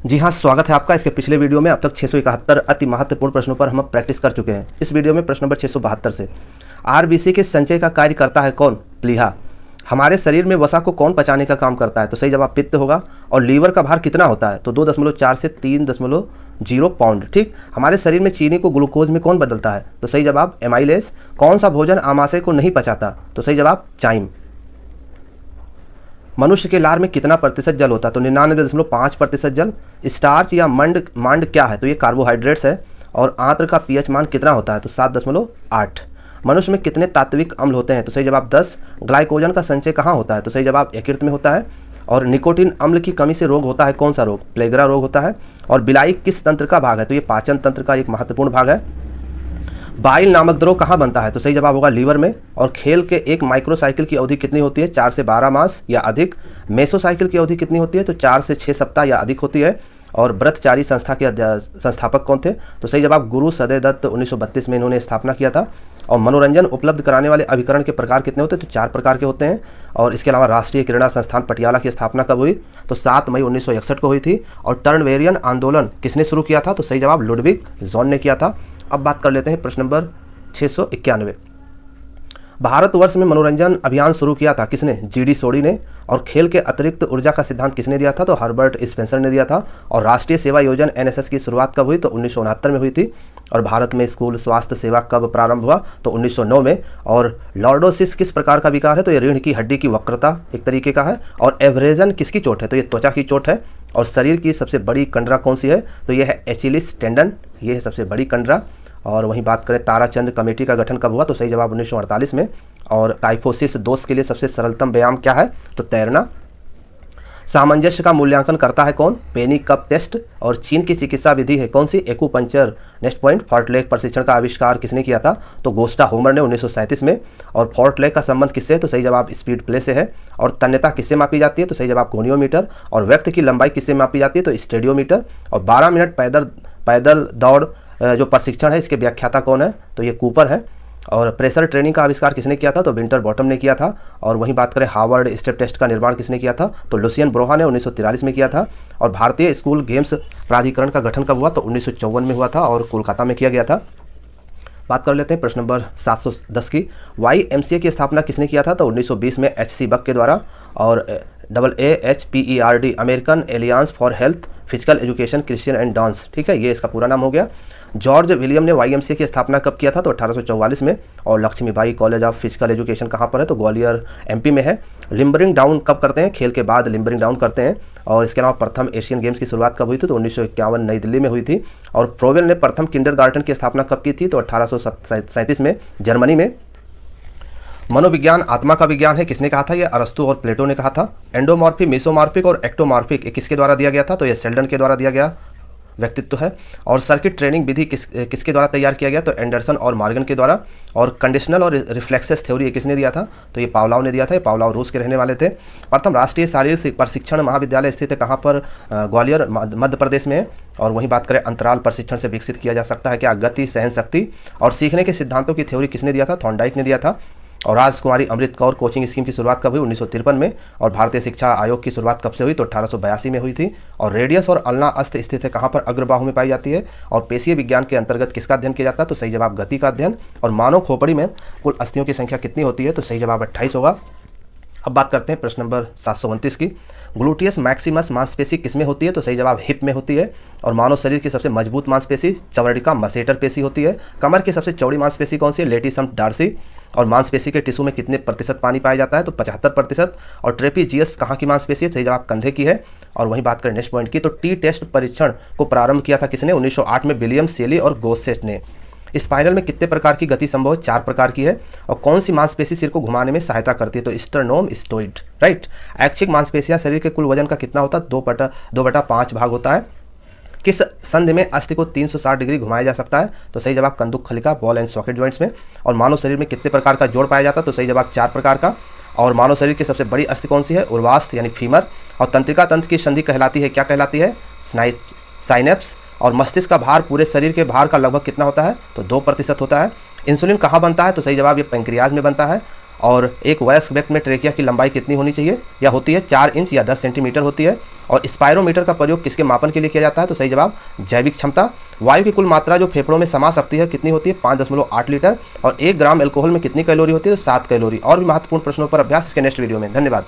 जी हाँ, स्वागत है आपका। इसके पिछले वीडियो में अब तक 671 अति महत्वपूर्ण प्रश्नों पर हम प्रैक्टिस कर चुके हैं। इस वीडियो में प्रश्न नंबर 672 से आरबीसी के संचय का कार्य करता है कौन? प्लीहा। हमारे शरीर में वसा को कौन पचाने का काम करता है? तो सही जवाब पित्त होगा। और लीवर का भार कितना होता है? तो 2.4 से 3.0 पाउंड। ठीक। हमारे शरीर में चीनी को ग्लूकोज में कौन बदलता है? तो सही जवाब एमाइलेज। कौन सा भोजन आमाशय को नहीं पचाता? तो सही जवाब चाइम। मनुष्य के लार में कितना प्रतिशत जल होता है? तो 99.5% जल। स्टार्च या मांड क्या है? तो ये कार्बोहाइड्रेट्स है। और आंत्र का पीएच मान कितना होता है? तो 7.8। मनुष्य में कितने तात्विक अम्ल होते हैं? तो सही जवाब 10। ग्लाइकोजन का संचय कहाँ होता है? तो सही जवाब यकृत में होता है। और निकोटीन अम्ल की कमी से रोग होता है कौन सा रोग? प्लेगरा रोग होता है। और बिलाई किस तंत्र का भाग है? तो ये पाचन तंत्र का एक महत्वपूर्ण भाग है। बाइल नामक द्रव कहाँ बनता है? तो सही जवाब होगा लीवर में। और खेल के एक माइक्रोसाइकिल की अवधि कितनी होती है? 4 से 12 मास या अधिक। मेसोसाइकिल की अवधि कितनी होती है? तो 4 से 6 सप्ताह या अधिक होती है। और व्रतचारी संस्था के संस्थापक कौन थे? तो सही जवाब गुरु सदय दत्त 1932 में इन्होंने स्थापना किया था। और मनोरंजन उपलब्ध कराने वाले अभिकरण के प्रकार कितने होते हैं? तो 4 प्रकार के होते हैं। और इसके अलावा राष्ट्रीय क्रीड़ा संस्थान पटियाला की स्थापना कब हुई? तो 7 मई 1961 को हुई थी। और टर्नवेरियन आंदोलन किसने शुरू किया था? तो सही जवाब लुडविग जॉन ने किया था। अब बात कर लेते हैं प्रश्न नंबर 691। भारतवर्ष में मनोरंजन अभियान शुरू किया था किसने? जीडी सोडी ने। और खेल के अतिरिक्त ऊर्जा का सिद्धांत किसने दिया था? तो हर्बर्ट स्पेंसर ने दिया था। और राष्ट्रीय सेवा योजना एनएसएस की शुरुआत कब हुई? तो 1969 में हुई थी। और भारत में स्कूल स्वास्थ्य सेवा कब प्रारंभ हुआ? तो 1909 में। और लॉर्डोसिस किस प्रकार का विकार है? तो ये रीढ़ की हड्डी की वक्रता एक तरीके का है। और एवरेजन किसकी चोट है? तो ये त्वचा की चोट है। और शरीर की सबसे बड़ी कंडरा कौन सी है? तो यह है एचिलिस टेंडन, ये है सबसे बड़ी कंडरा। और वहीं बात करें ताराचंद कमेटी का गठन कब हुआ? तो सही जवाब 1948 में। और टाइफोसिस दोष के लिए सबसे सरलतम व्यायाम क्या है? तो तैरना। सामंजस्य का मूल्यांकन करता है कौन? पेनी कप टेस्ट। और चीन की चिकित्सा विधि है कौन सी? एक्यूपंक्चर। नेक्स्ट पॉइंट, फॉर्टलेग प्रशिक्षण का आविष्कार किसने किया था? तो गोस्टा होमर ने 1937 में। और फॉर्टलेग का संबंध किससे है? तो सही जवाब स्पीड प्ले से है। और तन्यता किससे मापी जाती है? तो सही जवाब गोनियोमीटर। और व्यक्ति की लंबाई किससे मापी जाती है? तो स्टेडियोमीटर। और 12 मिनट पैदल दौड़ जो प्रशिक्षण है इसके व्याख्याता कौन है? तो ये कूपर है। और प्रेशर ट्रेनिंग का आविष्कार किसने किया था? तो विंटर बॉटम ने किया था। और वहीं बात करें हार्वर्ड स्टेप टेस्ट का निर्माण किसने किया था? तो लुसियन ब्रोहा ने 1943 में किया था। और भारतीय स्कूल गेम्स प्राधिकरण का गठन कब हुआ? तो 1954 में हुआ था और कोलकाता में किया गया था। बात कर लेते हैं प्रश्न नंबर 710 की। YMCA की स्थापना किसने किया था? तो 1920 में HC बक के द्वारा। और AAHPERD American aliens for health physical education Christian and dance, ठीक है, ये इसका पूरा नाम हो गया। जॉर्ज विलियम ने YMCA की स्थापना कब किया था? तो 1844 में। और Laxmibai college of physical education कहाँ पर है? तो ग्वालियर MP में है। लिम्बरिंग डाउन कब करते हैं? खेल के बाद लिम्बरिंग डाउन करते हैं। और इसके अलावा प्रथम एशियन गेम्स की शुरुआत कब हुई थी? तो 1951 नई दिल्ली में हुई थी। और प्रोवेल ने प्रथम किंडरगार्टन की स्थापना कब की थी? तो 1837 में जर्मनी में। मनोविज्ञान आत्मा का विज्ञान है किसने कहा था? ये अरस्तु और प्लेटो ने कहा था। एंडोमॉर्फिक, मेसोमॉर्फिक और एक्टोमॉर्फिक किसके द्वारा दिया गया था? तो ये सेल्डन के द्वारा दिया गया व्यक्तित्व है। और सर्किट ट्रेनिंग विधि किसके द्वारा तैयार किया गया? तो एंडरसन और मॉर्गन के द्वारा। और कंडीशनल और रिफ्लेक्सेस थ्योरी किसने दिया था? तो ये पावलाव ने दिया था। ये पावलाव रूस के रहने वाले थे। प्रथम राष्ट्रीय शारीरिक प्रशिक्षण महाविद्यालय स्थित है कहाँ पर? ग्वालियर मध्य प्रदेश में है। और वहीं बात करें अंतराल प्रशिक्षण से विकसित किया जा सकता है क्या? गति, सहन शक्ति और सीखने के सिद्धांतों की थ्योरी किसने दिया था? थॉर्नडाइक ने दिया था। और राजकुमारी अमृत कौर कोचिंग स्कीम की शुरुआत कब हुई? 1953 में। और भारतीय शिक्षा आयोग की शुरुआत कब से हुई? तो 1882 में हुई थी। और रेडियस और अल्ना अस्त स्थित है कहाँ पर? अग्रबाहु में पाई जाती है। और पेशीय विज्ञान के अंतर्गत किसका अध्ययन किया जाता है? तो सही जवाब गति का अध्ययन। और मानव खोपड़ी में कुल अस्थियों की संख्या कितनी होती है? तो सही जवाब 28 होगा। अब बात करते हैं प्रश्न नंबर 729 की। ग्लूटियस मैक्सिमस मांसपेशी किसमें होती है? तो सही जवाब हिप में होती है। और मानव शरीर की सबसे मजबूत मांसपेशी चवड़िका मसेटर पेशी होती है। कमर की सबसे चौड़ी मांसपेशी कौन सी है? लेटिसम डार्सी। और मांसपेशी के टिश्यू में कितने प्रतिशत पानी पाया जाता है? तो 75%। और ट्रेपीजियस कहाँ की मांसपेशी है? सही जवाब कंधे की है। और वहीं बात करें नेक्स्ट पॉइंट की, तो टी टेस्ट परीक्षण को प्रारंभ किया था किसने? 1908 में विलियम सेली और गोसेट ने। स्पाइरल में कितने प्रकार की गति संभव है? 4 प्रकार की है। और कौन सी मांसपेशी सिर को घुमाने में सहायता करती है? तो स्टर्नोम स्टोइड, राइट। ऐच्छिक मांसपेशियां शरीर के कुल वजन का कितना होता है? 2/5 भाग होता है। किस संधि में अस्थि को 360 डिग्री घुमाया जा सकता है? तो सही जवाब कंदुक खलिका, बॉल एंड सॉकेट जॉइंट्स में। और मानव शरीर में कितने प्रकार का जोड़ पाया जाता है? तो सही जवाब 4 प्रकार का। और मानव शरीर की सबसे बड़ी अस्थि कौन सी है? उर्वास्थ यानी फीमर। और तंत्रिका तंत्र की संधि कहलाती है, क्या कहलाती है? साइनेप्स। और मस्तिष्क का भार पूरे शरीर के भार का लगभग कितना होता है? तो 2% होता है। इंसुलिन कहाँ बनता है? तो सही जवाब ये पैंक्रियाज में बनता है। और एक वयस्क व्यक्ति में ट्रेकिया की लंबाई कितनी होनी चाहिए या होती है 4 इंच या 10 सेंटीमीटर होती है। और स्पायरोमीटर का प्रयोग किसके मापन के लिए किया जाता है, तो सही जवाब जैविक क्षमता। वायु की कुल मात्रा जो फेफड़ों में समा सकती है कितनी होती है, 5.8 लीटर। और 1 ग्राम एल्कोहल में कितनी कैलोरी होती है, तो 7 कैलोरी। और भी महत्वपूर्ण प्रश्नों पर अभ्यास इसके नेक्स्ट वीडियो में। धन्यवाद।